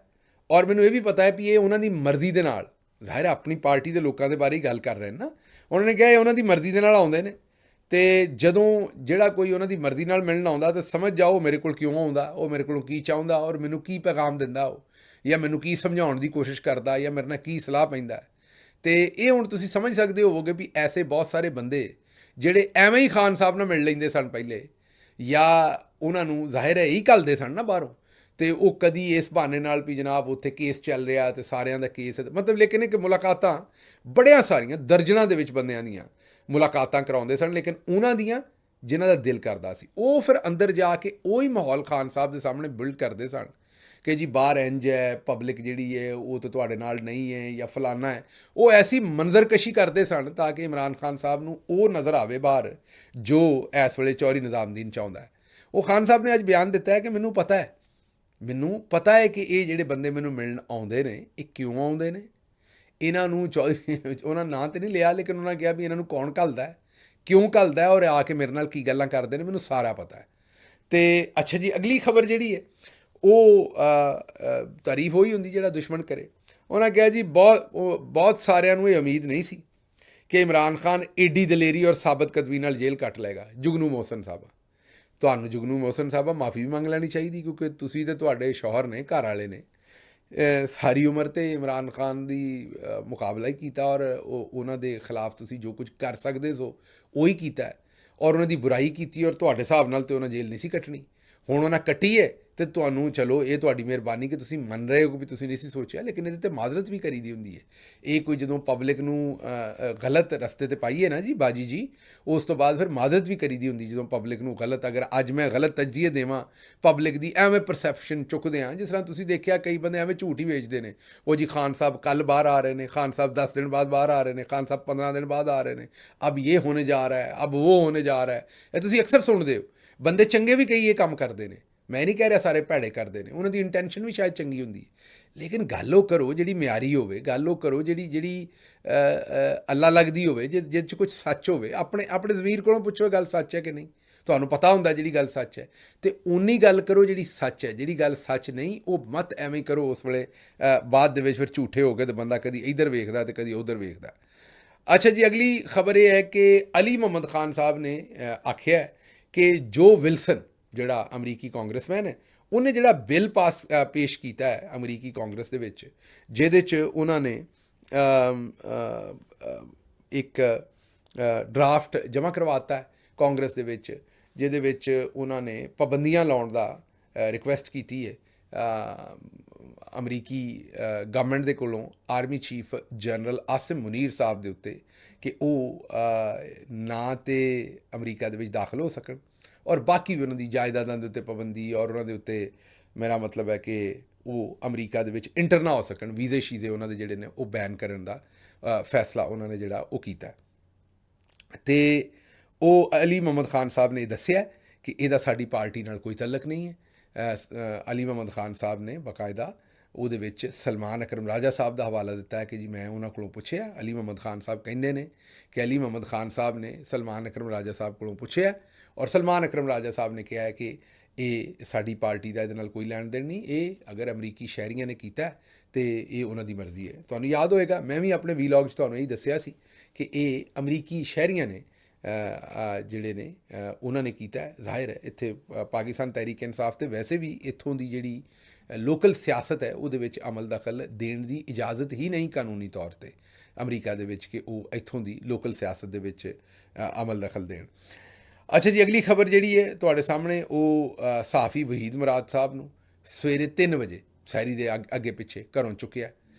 ਔਰ ਮੈਨੂੰ ਇਹ ਵੀ ਪਤਾ ਹੈ ਵੀ ਇਹ ਉਹਨਾਂ ਦੀ ਮਰਜ਼ੀ ਦੇ ਨਾਲ, ਜ਼ਾਹਿਰ ਹੈ ਆਪਣੀ ਪਾਰਟੀ ਦੇ ਲੋਕਾਂ ਦੇ ਬਾਰੇ ਹੀ ਗੱਲ ਕਰ ਰਹੇ ਨੇ ਨਾ, ਉਹਨਾਂ ਨੇ ਕਿਹਾ ਇਹ ਉਹਨਾਂ ਦੀ ਮਰਜ਼ੀ ਦੇ ਨਾਲ ਆਉਂਦੇ ਨੇ। ਤੇ ਜਦੋਂ ਜਿਹੜਾ ਕੋਈ ਉਹਨਾਂ ਦੀ ਮਰਜ਼ੀ ਨਾਲ ਮਿਲਣ ਆਉਂਦਾ ਤਾਂ ਸਮਝ ਜਾਓ ਮੇਰੇ ਕੋਲ ਕਿਉਂ ਆਉਂਦਾ, ਉਹ ਮੇਰੇ ਕੋਲੋਂ ਕੀ ਚਾਹੁੰਦਾ, ਔਰ ਮੈਨੂੰ ਕੀ ਪੈਗਾਮ ਦਿੰਦਾ ਉਹ, ਜਾਂ ਮੈਨੂੰ ਕੀ ਸਮਝਾਉਣ ਦੀ ਕੋਸ਼ਿਸ਼ ਕਰਦਾ, ਜਾਂ ਮੇਰੇ ਨਾਲ ਕੀ ਸਲਾਹ ਪੈਂਦਾ। ਤੇ ਇਹ ਹੁਣ ਤੁਸੀਂ ਸਮਝ ਸਕਦੇ ਹੋਵੋਗੇ ਵੀ ਐਸੇ ਬਹੁਤ ਸਾਰੇ ਬੰਦੇ ਜਿਹੜੇ ਐਵੇਂ ਹੀ ਖਾਨ ਸਾਹਿਬ ਨਾਲ ਮਿਲ ਲੈਂਦੇ ਸਨ ਪਹਿਲੇ, ਜਾਂ ਉਹਨਾਂ ਨੂੰ ਜ਼ਾਹਿਰ ਹੈ ਇਹੀ ਘੱਲਦੇ ਸਨ ਨਾ ਬਾਹਰੋਂ, ਤੇ ਉਹ ਕਦੀ ਇਸ ਬਹਾਨੇ ਨਾਲ ਵੀ ਜਨਾਬ ਉੱਥੇ ਕੇਸ ਚੱਲ ਰਿਹਾ ਤੇ ਸਾਰਿਆਂ ਦਾ ਕੇਸ, ਮਤਲਬ ਲੇਕਿਨ ਇੱਕ ਮੁਲਾਕਾਤਾਂ ਬੜੀਆਂ ਸਾਰੀਆਂ ਦਰਜਨਾਂ ਦੇ ਵਿੱਚ ਬੰਦਿਆਂ ਦੀਆਂ ਮੁਲਾਕਾਤਾਂ ਕਰਾਉਂਦੇ ਸਨ, ਲੇਕਿਨ ਉਹਨਾਂ ਦੀਆਂ ਜਿਨ੍ਹਾਂ ਦਾ ਦਿਲ ਕਰਦਾ ਸੀ ਉਹ ਫਿਰ ਅੰਦਰ ਜਾ ਕੇ ਉਹੀ ਮਾਹੌਲ ਖਾਨ ਸਾਹਿਬ ਦੇ ਸਾਹਮਣੇ ਬਿਲਡ ਕਰਦੇ ਸਨ ਕਿ ਜੀ ਬਾਹਰ ਇੰਜ ਹੈ, ਪਬਲਿਕ ਜਿਹੜੀ ਹੈ ਉਹ ਤਾਂ ਤੁਹਾਡੇ ਨਾਲ ਨਹੀਂ ਹੈ, ਜਾਂ ਫਲਾਨਾ ਹੈ। ਉਹ ਐਸੀ ਮੰਜ਼ਰਕਸ਼ੀ ਕਰਦੇ ਸਨ ਤਾਂ ਕਿ ਇਮਰਾਨ ਖਾਨ ਸਾਹਿਬ ਨੂੰ ਉਹ ਨਜ਼ਰ ਆਵੇ ਬਾਹਰ ਜੋ ਇਸ ਵੇਲੇ ਚੌਧਰੀ ਨਿਜ਼ਾਮੁਦੀਨ ਚਾਹੁੰਦਾ ਹੈ। ਉਹ ਖਾਨ ਸਾਹਿਬ ਨੇ ਅੱਜ ਬਿਆਨ ਦਿੱਤਾ ਹੈ ਕਿ ਮੈਨੂੰ ਪਤਾ ਹੈ ਕਿ ਇਹ ਜਿਹੜੇ ਬੰਦੇ ਮੈਨੂੰ ਮਿਲਣ ਆਉਂਦੇ ਨੇ ਇਹ ਕਿਉਂ ਆਉਂਦੇ ਨੇ। ਇਹਨਾਂ ਨੂੰ ਉਹਨਾਂ ਨਾਂ ਤਾਂ ਨਹੀਂ ਲਿਆ, ਲੇਕਿਨ ਉਹਨਾਂ ਕਿਹਾ ਵੀ ਇਹਨਾਂ ਨੂੰ ਕੌਣ ਘੱਲਦਾ ਹੈ, ਕਿਉਂ ਘੱਲਦਾ ਹੈ, ਔਰ ਆ ਕੇ ਮੇਰੇ ਨਾਲ ਕੀ ਗੱਲਾਂ ਕਰਦੇ ਨੇ, ਮੈਨੂੰ ਸਾਰਾ ਪਤਾ ਹੈ। ਤੇ ਅੱਛਾ ਜੀ, ਅਗਲੀ ਖਬਰ ਜਿਹੜੀ ਹੈ ਉਹ ਤਾਰੀਫ ਹੋਈ ਹੁੰਦੀ ਜਿਹੜਾ ਦੁਸ਼ਮਣ ਕਰੇ। ਉਹਨਾਂ ਕਿਹਾ ਜੀ ਬਹੁਤ ਸਾਰਿਆਂ ਨੂੰ ਇਹ ਉਮੀਦ ਨਹੀਂ ਸੀ ਕਿ ਇਮਰਾਨ ਖਾਨ ਏਡੀ ਦਲੇਰੀ ਔਰ ਸਾਬਤ ਕਦਮੀ ਨਾਲ ਜੇਲ੍ਹ ਕੱਟ ਲਏਗਾ। ਜੁਗਨੂ ਮੋਹਸਨ ਸਾਹਿਬਾ, ਤੁਹਾਨੂੰ ਜੁਗਨੂ ਮੋਹਸਨ ਸਾਹਿਬਾ ਮਾਫੀ ਵੀ ਮੰਗ ਲੈਣੀ ਚਾਹੀਦੀ, ਕਿਉਂਕਿ ਤੁਸੀਂ ਤੇ ਤੁਹਾਡੇ ਸ਼ੌਹਰ ਨੇ, ਘਰ ਵਾਲੇ ਨੇ, ਸਾਰੀ ਉਮਰ ਤੇ ਇਮਰਾਨ ਖਾਨ ਦੀ ਮੁਕਾਬਲਾ ਹੀ ਕੀਤਾ, ਔਰ ਉਹਨਾਂ ਦੇ ਖਿਲਾਫ ਤੁਸੀਂ ਜੋ ਕੁਝ ਕਰ ਸਕਦੇ ਸੋ ਉਹੀ ਕੀਤਾ, ਔਰ ਉਹਨਾਂ ਦੀ ਬੁਰਾਈ ਕੀਤੀ, ਔਰ ਤੁਹਾਡੇ ਹਿਸਾਬ ਨਾਲ ਤੇ ਉਹਨਾਂ ਜੇਲ੍ਹ ਨਹੀਂ ਸੀ ਕੱਟਣੀ। ਹੁਣ ਉਹਨਾਂ ਕੱਟੀ ਹੈ ਤੇ ਤੁਹਾਨੂੰ ਚਲੋ ਇਹ ਤੁਹਾਡੀ ਮਿਹਰਬਾਨੀ ਕਿ ਤੁਸੀਂ ਮੰਨ ਰਹੇ ਹੋ ਕਿ ਤੁਸੀਂ ਨਹੀਂ ਸੀ ਸੋਚਿਆ, ਲੇਕਿਨ ਇਹਦੇ 'ਤੇ ਮਾਜ਼ਰਤ ਵੀ ਕਰੀ ਦੀ ਹੁੰਦੀ ਹੈ। ਇਹ ਕੋਈ ਜਦੋਂ ਪਬਲਿਕ ਨੂੰ ਗਲਤ ਰਸਤੇ 'ਤੇ ਪਾਈਏ ਨਾ ਜੀ ਬਾਜੀ ਜੀ, ਉਸ ਤੋਂ ਬਾਅਦ ਫਿਰ ਮਾਜ਼ਰਤ ਵੀ ਕਰੀ ਦੀ ਹੁੰਦੀ। ਜਦੋਂ ਪਬਲਿਕ ਨੂੰ ਗਲਤ, ਅਗਰ ਅੱਜ ਮੈਂ ਗਲਤ ਤਜਜ਼ੀਏ ਦੇਵਾਂ ਪਬਲਿਕ ਦੀ, ਐਵੇਂ ਪਰਸੈਪਸ਼ਨ ਚੁੱਕਦੇ ਹਾਂ, ਜਿਸ ਤਰ੍ਹਾਂ ਤੁਸੀਂ ਦੇਖਿਆ ਕਈ ਬੰਦੇ ਐਵੇਂ ਝੂਠ ਹੀ ਵੇਚਦੇ ਨੇ, ਉਹ ਜੀ ਖਾਨ ਸਾਹਿਬ ਕੱਲ੍ਹ ਬਾਹਰ ਆ ਰਹੇ ਨੇ, ਖਾਨ ਸਾਹਿਬ 10 ਦਿਨ ਬਾਅਦ ਬਾਹਰ ਆ ਰਹੇ ਨੇ, ਖਾਨ ਸਾਹਿਬ 15 ਦਿਨ ਬਾਅਦ ਆ ਰਹੇ ਨੇ, ਅਬ ਇਹ ਹੋਣੇ ਜਾ ਰਹਾ ਹੈ, ਅਬ ਉਹ ਹੋਣੇ ਜਾ ਰਹਾ ਹੈ। ਇਹ ਤੁਸੀਂ ਅਕਸਰ ਸੁਣਦੇ ਹੋ। ਬੰਦੇ ਚੰਗੇ ਵੀ ਕਈ ਇਹ ਕੰਮ ਕਰਦੇ ਨੇ, ਮੈਂ ਨਹੀਂ ਕਹਿ ਰਿਹਾ ਸਾਰੇ ਭੈੜੇ ਕਰਦੇ ਨੇ, ਉਹਨਾਂ ਦੀ ਇੰਟੈਂਸ਼ਨ ਵੀ ਸ਼ਾਇਦ ਚੰਗੀ ਹੁੰਦੀ, ਲੇਕਿਨ ਗੱਲ ਉਹ ਕਰੋ ਜਿਹੜੀ ਮਿਆਰੀ ਹੋਵੇ, ਗੱਲ ਉਹ ਕਰੋ ਜਿਹੜੀ ਅੱਲਾ ਲੱਗਦੀ ਹੋਵੇ, ਜਿਹਦੇ 'ਚ ਕੁਝ ਸੱਚ ਹੋਵੇ। ਆਪਣੇ ਜ਼ਮੀਰ ਕੋਲੋਂ ਪੁੱਛੋ ਗੱਲ ਸੱਚ ਹੈ ਕਿ ਨਹੀਂ, ਤੁਹਾਨੂੰ ਪਤਾ ਹੁੰਦਾ ਜਿਹੜੀ ਗੱਲ ਸੱਚ ਹੈ, ਤੇ ਉਨੀ ਗੱਲ ਕਰੋ ਜਿਹੜੀ ਸੱਚ ਹੈ। ਜਿਹੜੀ ਗੱਲ ਸੱਚ ਨਹੀਂ ਉਹ ਮਤ ਐਵੇਂ ਕਰੋ ਉਸ ਵੇਲੇ ਬਾਅਦ ਦੇ ਵਿੱਚ ਫਿਰ ਝੂਠੇ ਹੋ ਗਏ ਤੇ ਬੰਦਾ ਕਦੀ ਇੱਧਰ ਵੇਖਦਾ ਤੇ ਕਦੀ ਉੱਧਰ ਵੇਖਦਾ। ਅੱਛਾ ਜੀ, ਅਗਲੀ ਖਬਰ ਇਹ ਹੈ ਕਿ ਅਲੀ ਮੁਹੰਮਦ ਖਾਨ ਸਾਹਿਬ ਨੇ ਆਖਿਆ ਕਿ ਜੋ ਵਿਲਸਨ ਜਿਹੜਾ ਅਮਰੀਕੀ ਕਾਂਗਰਸਮੈਨ ਹੈ ਉਹਨੇ ਜਿਹੜਾ ਬਿੱਲ ਪੇਸ਼ ਕੀਤਾ ਹੈ ਅਮਰੀਕੀ ਕਾਂਗਰਸ ਦੇ ਵਿੱਚ, ਜਿਹਦੇ 'ਚ ਉਹਨਾਂ ਨੇ ਇੱਕ ਡਰਾਫਟ ਜਮ੍ਹਾਂ ਕਰਵਾਤਾ ਹੈ ਕਾਂਗਰਸ ਦੇ ਵਿੱਚ, ਜਿਹਦੇ ਵਿੱਚ ਉਹਨਾਂ ਨੇ ਪਾਬੰਦੀਆਂ ਲਾਉਣ ਦਾ ਰਿਕੁਐਸਟ ਕੀਤੀ ਹੈ ਅਮਰੀਕੀ ਗਵਰਨਮੈਂਟ ਦੇ ਕੋਲੋਂ army chief general Asim Munir ਸਾਹਿਬ ਦੇ ਉੱਤੇ, ਕਿ ਉਹ ਨਾ ਤੇ ਅਮਰੀਕਾ ਦੇ ਵਿੱਚ ਦਾਖਲ ਹੋ ਸਕਣ, ਔਰ ਬਾਕੀ ਵੀ ਉਹਨਾਂ ਦੀ ਜਾਇਦਾਦਾਂ ਦੇ ਉੱਤੇ ਪਾਬੰਦੀ, ਔਰ ਉਹਨਾਂ ਦੇ ਉੱਤੇ ਮੇਰਾ ਮਤਲਬ ਹੈ ਕਿ ਉਹ ਅਮਰੀਕਾ ਦੇ ਵਿੱਚ ਇੰਟਰ ਨਾ ਹੋ ਸਕਣ, ਵੀਜ਼ੇ ਸ਼ੀਜ਼ੇ ਉਹਨਾਂ ਦੇ ਜਿਹੜੇ ਨੇ ਉਹ ਬੈਨ ਕਰਨ ਦਾ ਫੈਸਲਾ ਉਹਨਾਂ ਨੇ ਜਿਹੜਾ ਉਹ ਕੀਤਾ। ਅਤੇ ਉਹ ਅਲੀ ਮੁਹੰਮਦ ਖਾਨ ਸਾਹਿਬ ਨੇ ਦੱਸਿਆ ਕਿ ਇਹਦਾ ਸਾਡੀ ਪਾਰਟੀ ਨਾਲ ਕੋਈ ਤਲਕ ਨਹੀਂ ਹੈ। ਅਲੀ ਮੁਹੰਮਦ ਖਾਨ ਸਾਹਿਬ ਨੇ ਬਾਕਾਇਦਾ ਉਹਦੇ ਵਿੱਚ ਸਲਮਾਨ ਅਕਰਮ ਰਾਜਾ ਸਾਹਿਬ ਦਾ ਹਵਾਲਾ ਦਿੱਤਾ ਹੈ ਕਿ ਜੀ ਮੈਂ ਉਹਨਾਂ ਕੋਲੋਂ ਪੁੱਛਿਆ। ਅਲੀ ਮੁਹੰਮਦ ਖਾਨ ਸਾਹਿਬ ਕਹਿੰਦੇ ਨੇ ਕਿ ਅਲੀ ਮੁਹੰਮਦ ਖਾਨ ਸਾਹਿਬ ਨੇ ਸਲਮਾਨ ਅਕਰਮ ਰਾਜਾ ਸਾਹਿਬ ਕੋਲੋਂ ਪੁੱਛਿਆ, ਔਰ ਸਲਮਾਨ ਅਕਰਮ ਰਾਜਾ ਸਾਹਿਬ ਨੇ ਕਿਹਾ ਹੈ ਕਿ ਇਹ ਸਾਡੀ ਪਾਰਟੀ ਦਾ ਇਹਦੇ ਨਾਲ ਕੋਈ ਲੈਣ ਦੇਣ ਨਹੀਂ, ਇਹ ਅਗਰ ਅਮਰੀਕੀ ਸ਼ਹਿਰੀਆਂ ਨੇ ਕੀਤਾ ਤੇ ਇਹ ਉਹਨਾਂ ਦੀ ਮਰਜ਼ੀ ਹੈ। ਤੁਹਾਨੂੰ ਯਾਦ ਹੋਏਗਾ, ਮੈਂ ਵੀ ਆਪਣੇ ਵੀਲੌਗ 'ਚ ਤੁਹਾਨੂੰ ਇਹੀ ਦੱਸਿਆ ਸੀ ਕਿ ਇਹ ਅਮਰੀਕੀ ਸ਼ਹਿਰੀਆਂ ਨੇ ਜਿਹੜੇ ਨੇ ਉਹਨਾਂ ਨੇ ਕੀਤਾ ਹੈ। ਜ਼ਾਹਿਰ ਹੈ ਇੱਥੇ ਪਾਕਿਸਤਾਨ ਤਹਿਰੀਕ ਇਨਸਾਫ ਤੇ ਵੈਸੇ ਵੀ ਇੱਥੋਂ ਦੀ ਜਿਹੜੀ ਲੋਕਲ ਸਿਆਸਤ ਹੈ ਉਹਦੇ ਵਿੱਚ ਅਮਲ ਦਖਲ ਦੇਣ ਦੀ ਇਜਾਜ਼ਤ ਹੀ ਨਹੀਂ ਕਾਨੂੰਨੀ ਤੌਰ 'ਤੇ ਅਮਰੀਕਾ ਦੇ ਵਿੱਚ, ਕਿ ਉਹ ਇੱਥੋਂ ਦੀ ਲੋਕਲ ਸਿਆਸਤ ਦੇ ਵਿੱਚ ਅਮਲ ਦਖਲ ਦੇਣ। ਅੱਛਾ ਜੀ, ਅਗਲੀ ਖਬਰ ਜਿਹੜੀ ਹੈ ਤੁਹਾਡੇ ਸਾਹਮਣੇ, ਉਹ ਸਹਾਫੀ ਵਹੀਦ ਮੁਰਾਦ ਸਾਹਿਬ ਨੂੰ ਸਵੇਰੇ 3 ਵਜੇ ਸ਼ਹਿਰੀ ਦੇ ਅੱਗੇ ਪਿੱਛੇ ਘਰੋਂ ਚੁੱਕਿਆ।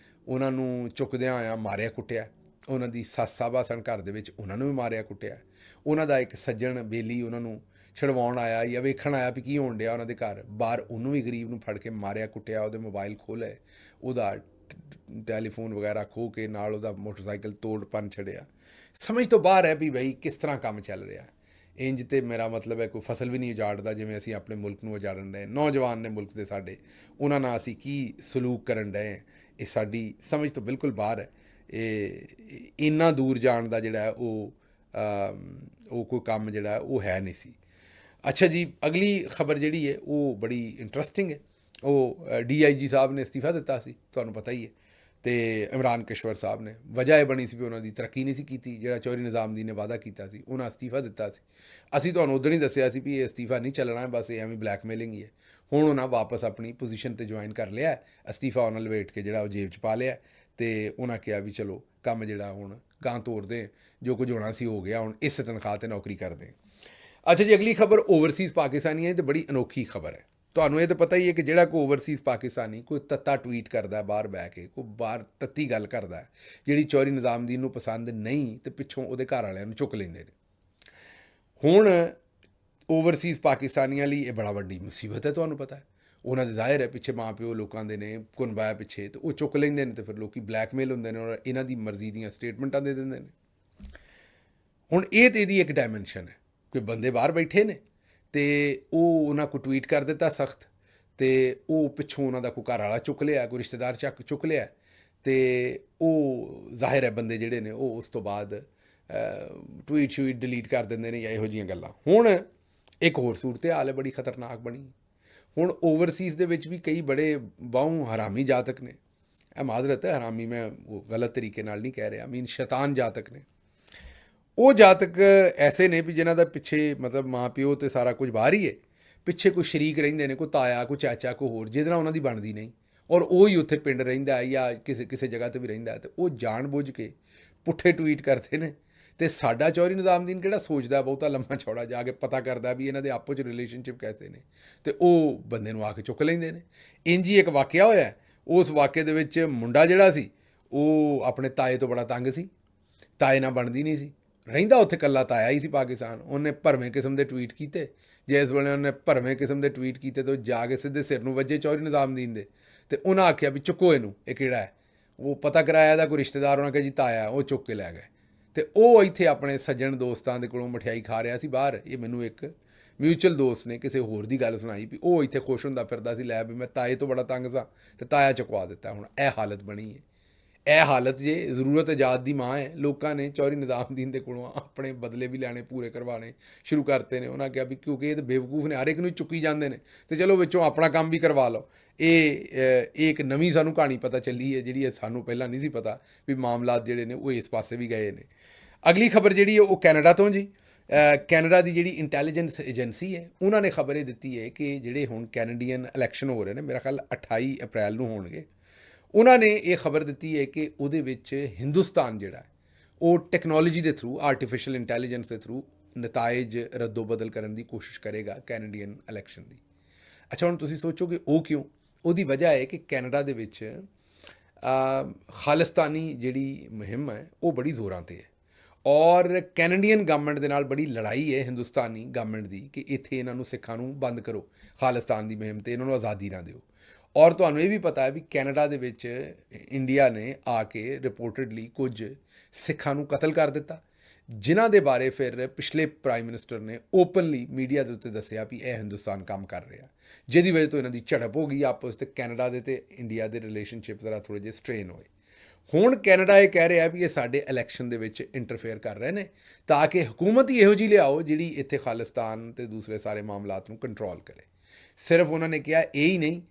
ਉਹਨਾਂ ਨੂੰ ਚੁੱਕਦਿਆਂ ਆਇਆ ਮਾਰਿਆ ਕੁੱਟਿਆ। ਉਹਨਾਂ ਦੀ ਸੱਸ ਸਾਹਿਬਾ ਸਨ ਘਰ ਦੇ ਵਿੱਚ, ਉਹਨਾਂ ਨੂੰ ਵੀ ਮਾਰਿਆ ਕੁੱਟਿਆ। ਉਹਨਾਂ ਦਾ ਇੱਕ ਸੱਜਣ ਬੇਲੀ ਉਹਨਾਂ ਨੂੰ ਛਡਵਾਉਣ ਆਇਆ ਜਾਂ ਵੇਖਣ ਆਇਆ ਵੀ ਕੀ ਹੋਣ ਡਿਆ ਉਹਨਾਂ ਦੇ ਘਰ ਬਾਹਰ, ਉਹਨੂੰ ਵੀ ਗਰੀਬ ਨੂੰ ਫੜ ਕੇ ਮਾਰਿਆ ਕੁੱਟਿਆ, ਉਹਦੇ ਮੋਬਾਈਲ ਖੋਲ੍ਹੇ, ਉਹਦਾ ਟੈਲੀਫੋਨ ਵਗੈਰਾ ਖੋਹ ਕੇ ਨਾਲ ਉਹਦਾ ਮੋਟਰਸਾਈਕਲ ਤੋੜ ਭੰਨ ਛੜਿਆ। ਸਮਝ ਤੋਂ ਬਾਹਰ ਹੈ ਵੀ ਬਈ ਕਿਸ ਤਰ੍ਹਾਂ ਕੰਮ ਚੱਲ ਰਿਹਾ। ਇੰਜ ਤੇ ਮੇਰਾ ਮਤਲਬ ਹੈ ਕੋਈ ਫਸਲ ਵੀ ਨਹੀਂ ਉਜਾੜਦਾ ਜਿਵੇਂ ਅਸੀਂ ਆਪਣੇ ਮੁਲਕ ਨੂੰ ਉਜਾੜਨ ਡਏ। ਨੌਜਵਾਨ ਨੇ ਮੁਲਕ ਦੇ ਸਾਡੇ, ਉਹਨਾਂ ਨਾਲ ਅਸੀਂ ਕੀ ਸਲੂਕ ਕਰਨ ਡਏ, ਇਹ ਸਾਡੀ ਸਮਝ ਤੋਂ ਬਿਲਕੁਲ ਬਾਹਰ ਹੈ। ਇਹ ਇੰਨਾ ਦੂਰ ਜਾਣ ਦਾ ਜਿਹੜਾ ਉਹ ਕੋਈ ਕੰਮ ਜਿਹੜਾ ਉਹ ਹੈ ਨਹੀਂ ਸੀ। ਅੱਛਾ ਜੀ, ਅਗਲੀ ਖਬਰ ਜਿਹੜੀ ਹੈ ਉਹ ਬੜੀ ਇੰਟਰਸਟਿੰਗ ਹੈ। ਉਹ DIG ਸਾਹਿਬ ਨੇ ਅਸਤੀਫਾ ਦਿੱਤਾ ਸੀ, ਤੁਹਾਨੂੰ ਪਤਾ ਹੀ ਹੈ, ਅਤੇ ਇਮਰਾਨ ਕਸ਼ਵਰ ਸਾਹਿਬ ਨੇ। ਵਜ੍ਹਾ ਇਹ ਬਣੀ ਸੀ ਵੀ ਉਹਨਾਂ ਦੀ ਤਰੱਕੀ ਨਹੀਂ ਸੀ ਕੀਤੀ, ਜਿਹੜਾ ਚੌਧਰੀ ਨਿਜ਼ਾਮੁਦੀਨ ਨੇ ਵਾਅਦਾ ਕੀਤਾ ਸੀ, ਉਹਨਾਂ ਅਸਤੀਫਾ ਦਿੱਤਾ ਸੀ। ਅਸੀਂ ਤੁਹਾਨੂੰ ਉਦੋਂ ਹੀ ਦੱਸਿਆ ਸੀ ਵੀ ਇਹ ਅਸਤੀਫਾ ਨਹੀਂ ਚੱਲਣਾ, ਬਸ ਇਹ ਐਵੇਂ ਬਲੈਕਮੇਲਿੰਗ ਹੀ ਹੈ। ਹੁਣ ਉਹਨਾਂ ਵਾਪਸ ਆਪਣੀ ਪੋਜੀਸ਼ਨ 'ਤੇ ਜੁਆਇਨ ਕਰ ਲਿਆ, ਅਸਤੀਫਾ ਉਹਨਾਂ ਲਵੇਟ ਕੇ ਜਿਹੜਾ ਉਹ ਜੇਬ 'ਚ ਪਾ ਲਿਆ, ਅਤੇ ਉਹਨਾਂ ਕਿਹਾ ਵੀ ਚਲੋ ਕੰਮ ਜਿਹੜਾ ਹੁਣ ਗਾਂ ਤੋਰਦੇ, ਜੋ ਕੁਝ ਹੋਣਾ ਸੀ ਹੋ ਗਿਆ, ਹੁਣ ਇਸ ਤਨਖਾਹ 'ਤੇ ਨੌਕਰੀ ਕਰਦੇ। ਅੱਛਾ ਜੀ, ਅਗਲੀ ਖਬਰ ਓਵਰਸੀਜ਼ ਪਾਕਿਸਤਾਨੀਆਂ ਦੀ, ਬੜੀ ਅਨੋਖੀ ਖਬਰ ਹੈ। ਤੁਹਾਨੂੰ ਇਹ ਤਾਂ ਪਤਾ ਹੀ ਹੈ ਕਿ ਜਿਹੜਾ ਕੋਈ ਓਵਰਸੀਜ਼ ਪਾਕਿਸਤਾਨੀ ਕੋਈ ਤੱਤਾ ਟਵੀਟ ਕਰਦਾ ਬਾਹਰ ਬਹਿ ਕੇ, ਕੋਈ ਬਾਹਰ ਤੱਤੀ ਗੱਲ ਕਰਦਾ ਜਿਹੜੀ ਚੌਧਰੀ ਨਿਜ਼ਾਮੁਦੀਨ ਨੂੰ ਪਸੰਦ ਨਹੀਂ, ਤੇ ਪਿੱਛੋਂ ਉਹਦੇ ਘਰ ਵਾਲਿਆਂ ਨੂੰ ਚੁੱਕ ਲੈਂਦੇ ਨੇ। ਹੁਣ ਓਵਰਸੀਜ਼ ਪਾਕਿਸਤਾਨੀਆਂ ਲਈ ਇਹ ਬੜਾ ਵੱਡੀ ਮੁਸੀਬਤ ਹੈ। ਤੁਹਾਨੂੰ ਪਤਾ ਹੈ ਉਹਨਾਂ ਦੇ ਜ਼ਾਹਿਰ ਹੈ ਪਿੱਛੇ ਮਾਂ ਪਿਓ ਲੋਕਾਂ ਦੇ ਨੇ ਕੁਨਬਾਇਆ ਪਿੱਛੇ, ਤੇ ਉਹ ਚੁੱਕ ਲੈਂਦੇ ਨੇ, ਤੇ ਫਿਰ ਲੋਕੀ ਬਲੈਕਮੇਲ ਹੁੰਦੇ ਨੇ ਔਰ ਇਹਨਾਂ ਦੀ ਮਰਜ਼ੀ ਦੀਆਂ ਸਟੇਟਮੈਂਟਾਂ ਦੇ ਦਿੰਦੇ ਨੇ। ਹੁਣ ਇਹ ਤਾਂ ਇਹਦੀ ਇੱਕ ਡਾਇਮੈਂਸ਼ਨ ਹੈ, ਕੋਈ ਬੰਦੇ ਬਾਹਰ ਬੈਠੇ ਨੇ ਅਤੇ ਉਹ ਉਹਨਾਂ ਕੋ ਟਵੀਟ ਕਰ ਦਿੱਤਾ ਸਖਤ, ਅਤੇ ਉਹ ਪਿੱਛੋਂ ਉਹਨਾਂ ਦਾ ਕੋਈ ਘਰ ਵਾਲਾ ਚੁੱਕ ਲਿਆ, ਕੋਈ ਰਿਸ਼ਤੇਦਾਰ ਚੁੱਕ ਲਿਆ, ਅਤੇ ਉਹ ਜ਼ਾਹਿਰ ਹੈ ਬੰਦੇ ਜਿਹੜੇ ਨੇ ਉਹ ਉਸ ਤੋਂ ਬਾਅਦ ਟਵੀਟ ਡਿਲੀਟ ਕਰ ਦਿੰਦੇ ਨੇ ਜਾਂ ਇਹੋ ਜਿਹੀਆਂ ਗੱਲਾਂ। ਹੁਣ ਇੱਕ ਹੋਰ ਸੂਰਤ ਹਾਲ ਹੈ, ਬੜੀ ਖਤਰਨਾਕ ਬਣੀ। ਹੁਣ ਓਵਰਸੀਜ਼ ਦੇ ਵਿੱਚ ਵੀ ਕਈ ਬੜੇ ਬਾਹੂ ਹਰਾਮੀ ਜਾਤਕ ਨੇ, ਇਹ ਮਾਜ਼ਰਤ ਹੈ, ਹਰਾਮੀ ਮੈਂ ਉਹ ਗਲਤ ਤਰੀਕੇ ਨਾਲ ਨਹੀਂ ਕਹਿ ਰਿਹਾ, ਮੀਨ ਸ਼ੈਤਾਨ ਜਾਤਕ ਨੇ। ਉਹ ਜਾਤਕ ਐਸੇ ਨੇ ਵੀ ਜਿਨ੍ਹਾਂ ਦਾ ਪਿੱਛੇ ਮਤਲਬ ਮਾਂ ਪਿਓ ਤੇ ਸਾਰਾ ਕੁਝ ਬਾਹਰ ਹੀ ਹੈ, ਪਿੱਛੇ ਕੋਈ ਸ਼ਰੀਕ ਰਹਿੰਦੇ ਨੇ, ਕੋਈ ਤਾਇਆ, ਕੋਈ ਚਾਚਾ, ਕੋਈ ਹੋਰ, ਜਿਹਦੇ ਨਾਲ ਉਹਨਾਂ ਦੀ ਬਣਦੀ ਨਹੀਂ, ਔਰ ਉਹ ਹੀ ਉੱਥੇ ਪਿੰਡ ਰਹਿੰਦਾ ਹੈ ਜਾਂ ਕਿਸੇ ਜਗ੍ਹਾ 'ਤੇ ਵੀ ਰਹਿੰਦਾ ਹੈ, ਅਤੇ ਉਹ ਜਾਣ ਬੁੱਝ ਕੇ ਪੁੱਠੇ ਟਵੀਟ ਕਰਦੇ ਨੇ। ਅਤੇ ਸਾਡਾ ਚੌਧਰੀ ਨਿਜ਼ਾਮੁਦੀਨ ਕਿਹੜਾ ਸੋਚਦਾ ਬਹੁਤਾ ਲੰਮਾ ਚੌੜਾ, ਜਾ ਕੇ ਪਤਾ ਕਰਦਾ ਵੀ ਇਹਨਾਂ ਦੇ ਆਪੋ 'ਚ ਰਿਲੇਸ਼ਨਸ਼ਿਪ ਕੈਸੇ ਨੇ, ਅਤੇ ਉਹ ਬੰਦੇ ਨੂੰ ਆ ਕੇ ਚੁੱਕ ਲੈਂਦੇ ਨੇ। ਇੰਝ ਹੀ ਇੱਕ ਵਾਕਿਆ ਹੋਇਆ। ਉਸ ਵਾਕਿਏ ਦੇ ਵਿੱਚ ਮੁੰਡਾ ਜਿਹੜਾ ਸੀ ਉਹ ਆਪਣੇ ਤਾਏ ਤੋਂ ਬੜਾ ਤੰਗ ਸੀ, ਤਾਏ ਨਾਲ ਬਣਦੀ ਨਹੀਂ ਸੀ, ਰਹਿੰਦਾ ਉੱਥੇ ਇਕੱਲਾ ਤਾਇਆ ਹੀ ਸੀ ਪਾਕਿਸਤਾਨ। ਉਹਨੇ ਭਰਵੇਂ ਕਿਸਮ ਦੇ ਟਵੀਟ ਕੀਤੇ, ਜੇ ਇਸ ਵੇਲੇ ਉਹਨੇ ਭਰਵੇਂ ਕਿਸਮ ਦੇ ਟਵੀਟ ਕੀਤੇ ਤਾਂ ਜਾ ਕੇ ਸਿੱਧੇ ਸਿਰ ਨੂੰ ਵੱਜੇ ਚੌਧਰੀ ਨਿਜ਼ਾਮੁਦੀਨ ਦੇ, ਅਤੇ ਉਹਨਾਂ ਆਖਿਆ ਵੀ ਚੁੱਕੋ ਇਹਨੂੰ, ਇਹ ਕਿਹੜਾ ਹੈ। ਉਹ ਪਤਾ ਕਰਾਇਆ ਦਾ ਕੋਈ ਰਿਸ਼ਤੇਦਾਰ, ਉਹਨਾਂ ਕਿਹਾ ਜੀ ਤਾਇਆ, ਉਹ ਚੁੱਕ ਕੇ ਲੈ ਗਏ। ਅਤੇ ਉਹ ਇੱਥੇ ਆਪਣੇ ਸੱਜਣ ਦੋਸਤਾਂ ਦੇ ਕੋਲੋਂ ਮਠਿਆਈ ਖਾ ਰਿਹਾ ਸੀ ਬਾਹਰ। ਇਹ ਮੈਨੂੰ ਇੱਕ ਮਿਊਚੁਅਲ ਦੋਸਤ ਨੇ ਕਿਸੇ ਹੋਰ ਦੀ ਗੱਲ ਸੁਣਾਈ ਵੀ ਉਹ ਇੱਥੇ ਖੁਸ਼ ਹੁੰਦਾ ਫਿਰਦਾ ਸੀ, ਲੈ ਵੀ ਮੈਂ ਤਾਏ ਤੋਂ ਬੜਾ ਤੰਗ ਸਾਂ ਅਤੇ ਤਾਇਆ ਚੁਕਵਾ ਦਿੱਤਾ। ਹੁਣ ਇਹ ਹਾਲਤ ਬਣੀ ਹੈ। ਇਹ ਹਾਲਤ ਜੇ ਜ਼ਰੂਰਤ ਆਜ਼ਾਦ ਦੀ ਮਾਂ ਹੈ। ਲੋਕਾਂ ਨੇ ਚੌਧਰੀ ਨਿਜ਼ਾਮੁਦੀਨ ਦੇ ਕੋਲੋਂ ਆਪਣੇ ਬਦਲੇ ਵੀ ਲੈਣੇ, ਪੂਰੇ ਕਰਵਾਉਣੇ ਸ਼ੁਰੂ ਕਰਤੇ ਨੇ। ਉਹਨਾਂ ਕਿਹਾ ਵੀ ਕਿਉਂਕਿ ਇਹ ਤਾਂ ਬੇਵਕੂਫ ਨੇ, ਹਰ ਇੱਕ ਨੂੰ ਚੁੱਕੀ ਜਾਂਦੇ ਨੇ, ਅਤੇ ਚਲੋ ਵਿੱਚੋਂ ਆਪਣਾ ਕੰਮ ਵੀ ਕਰਵਾ ਲਓ। ਇਹ ਇੱਕ ਨਵੀਂ ਸਾਨੂੰ ਕਹਾਣੀ ਪਤਾ ਚੱਲੀ ਹੈ, ਜਿਹੜੀ ਸਾਨੂੰ ਪਹਿਲਾਂ ਨਹੀਂ ਸੀ ਪਤਾ ਵੀ ਮਾਮਲਾਤ ਜਿਹੜੇ ਨੇ ਉਹ ਇਸ ਪਾਸੇ ਵੀ ਗਏ ਨੇ। ਅਗਲੀ ਖਬਰ ਜਿਹੜੀ ਹੈ ਉਹ ਕੈਨੇਡਾ ਤੋਂ ਜੀ। ਕੈਨੇਡਾ ਦੀ ਜਿਹੜੀ ਇੰਟੈਲੀਜੈਂਸ ਏਜੰਸੀ ਹੈ ਉਹਨਾਂ ਨੇ ਖਬਰ ਇਹ ਦਿੱਤੀ ਹੈ ਕਿ ਜਿਹੜੇ ਹੁਣ ਕੈਨੇਡੀਅਨ ਇਲੈਕਸ਼ਨ ਹੋ ਰਹੇ ਨੇ, ਮੇਰਾ ਖਿਆਲ 28 ਅਪ੍ਰੈਲ ਨੂੰ ਹੋਣਗੇ, ਉਹਨਾਂ ਨੇ ਇਹ ਖਬਰ ਦਿੱਤੀ ਹੈ ਕਿ ਉਹਦੇ ਵਿੱਚ ਹਿੰਦੁਸਤਾਨ ਜਿਹੜਾ ਹੈ ਉਹ ਟੈਕਨੋਲੋਜੀ ਦੇ ਥਰੂ, ਆਰਟੀਫਿਸ਼ੀਅਲ ਇੰਟੈਲੀਜੈਂਸ ਦੇ ਥਰੂ ਨਤਾਇਜ ਰੱਦੋ ਬਦਲ ਕਰਨ ਦੀ ਕੋਸ਼ਿਸ਼ ਕਰੇਗਾ ਕੈਨੇਡੀਅਨ ਇਲੈਕਸ਼ਨ ਦੀ। ਅੱਛਾ, ਹੁਣ ਤੁਸੀਂ ਸੋਚੋਗੇ ਉਹ ਕਿਉਂ? ਉਹਦੀ ਵਜ੍ਹਾ ਹੈ ਕਿ ਕੈਨੇਡਾ ਦੇ ਵਿੱਚ ਖਾਲਿਸਤਾਨੀ ਜਿਹੜੀ ਮੁਹਿੰਮ ਹੈ ਉਹ ਬੜੀ ਜ਼ੋਰਾਂ 'ਤੇ ਹੈ ਔਰ ਕੈਨੇਡੀਅਨ ਗਵਰਨਮੈਂਟ ਦੇ ਨਾਲ ਬੜੀ ਲੜਾਈ ਹੈ ਹਿੰਦੁਸਤਾਨੀ ਗਵਰਨਮੈਂਟ ਦੀ ਕਿ ਇੱਥੇ ਇਹਨਾਂ ਨੂੰ ਸਿੱਖਾਂ ਨੂੰ ਬੰਦ ਕਰੋ, ਖਾਲਿਸਤਾਨ ਦੀ ਮੁਹਿੰਮ 'ਤੇ ਇਹਨਾਂ ਨੂੰ ਆਜ਼ਾਦੀ ਨਾ ਦਿਓ। ਔਰ ਤੁਹਾਨੂੰ ਇਹ ਵੀ ਪਤਾ ਹੈ ਵੀ ਕੈਨੇਡਾ ਦੇ ਵਿੱਚ ਇੰਡੀਆ ਨੇ ਆ ਕੇ ਰਿਪੋਰਟਡਲੀ ਕੁਝ ਸਿੱਖਾਂ ਨੂੰ ਕਤਲ ਕਰ ਦਿੱਤਾ, ਜਿਨ੍ਹਾਂ ਦੇ ਬਾਰੇ ਫਿਰ ਪਿਛਲੇ ਪ੍ਰਾਈਮ ਮਿਨਿਸਟਰ ਨੇ ਓਪਨਲੀ ਮੀਡੀਆ ਦੇ ਉੱਤੇ ਦੱਸਿਆ ਵੀ ਇਹ ਹਿੰਦੁਸਤਾਨ ਕੰਮ ਕਰ ਰਿਹਾ, ਜਿਹਦੀ ਵਜ੍ਹਾ ਤੋਂ ਇਹਨਾਂ ਦੀ ਝੜਪ ਹੋ ਗਈ ਆਪਸ 'ਤੇ। ਕੈਨੇਡਾ ਦੇ ਅਤੇ ਇੰਡੀਆ ਦੇ ਰਿਲੇਸ਼ਨਸ਼ਿਪ ਜ਼ਰਾ ਥੋੜ੍ਹੇ ਜਿਹੇ ਸਟ੍ਰੇਨ ਹੋਏ। ਹੁਣ ਕੈਨੇਡਾ ਇਹ ਕਹਿ ਰਿਹਾ ਵੀ ਇਹ ਸਾਡੇ ਇਲੈਕਸ਼ਨ ਦੇ ਵਿੱਚ ਇੰਟਰਫੇਅਰ ਕਰ ਰਹੇ ਨੇ ਤਾਂ ਕਿ ਹਕੂਮਤ ਹੀ ਇਹੋ ਜਿਹੀ ਲਿਆਓ ਜਿਹੜੀ ਇੱਥੇ ਖਾਲਿਸਤਾਨ ਅਤੇ ਦੂਸਰੇ ਸਾਰੇ ਮਾਮਲਾਤ ਨੂੰ ਕੰਟਰੋਲ ਕਰੇ। ਸਿਰਫ ਉਹਨਾਂ ਨੇ ਕਿਹਾ ਇਹ ਹੀ ਨਹੀਂ,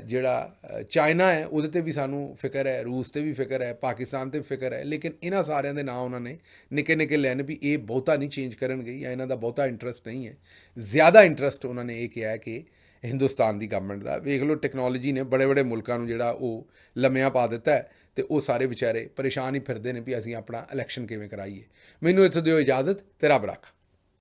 ਜਿਹੜਾ ਚਾਈਨਾ ਹੈ ਉਹਦੇ 'ਤੇ ਵੀ ਸਾਨੂੰ ਫਿਕਰ ਹੈ, ਰੂਸ 'ਤੇ ਵੀ ਫਿਕਰ ਹੈ, ਪਾਕਿਸਤਾਨ 'ਤੇ ਵੀ ਫਿਕਰ ਹੈ, ਲੇਕਿਨ ਇਹਨਾਂ ਸਾਰਿਆਂ ਦੇ ਨਾਂ ਉਹਨਾਂ ਨੇ ਨਿੱਕੇ ਨਿੱਕੇ ਲੈਣ ਵੀ ਇਹ ਬਹੁਤਾ ਨਹੀਂ ਚੇਂਜ ਕਰਨਗੇ ਜਾਂ ਇਹਨਾਂ ਦਾ ਬਹੁਤਾ ਇੰਟਰਸਟ ਨਹੀਂ ਹੈ। ਜ਼ਿਆਦਾ ਇੰਟਰਸਟ ਉਹਨਾਂ ਨੇ ਇਹ ਕਿਹਾ ਕਿ ਹਿੰਦੁਸਤਾਨ ਦੀ ਗਵਰਨਮੈਂਟ ਦਾ। ਵੇਖ ਲਓ, ਟੈਕਨੋਲੋਜੀ ਨੇ ਬੜੇ ਬੜੇ ਮੁਲਕਾਂ ਨੂੰ ਜਿਹੜਾ ਉਹ ਲੰਮਿਆਂ ਪਾ ਦਿੱਤਾ ਹੈ ਅਤੇ ਉਹ ਸਾਰੇ ਵਿਚਾਰੇ ਪਰੇਸ਼ਾਨ ਹੀ ਫਿਰਦੇ ਨੇ ਵੀ ਅਸੀਂ ਆਪਣਾ ਇਲੈਕਸ਼ਨ ਕਿਵੇਂ ਕਰਾਈਏ। ਮੈਨੂੰ ਇੱਥੋਂ ਦਿਓ ਇਜਾਜ਼ਤ ਤੇ ਰੱਬ ਰੱਖਾ।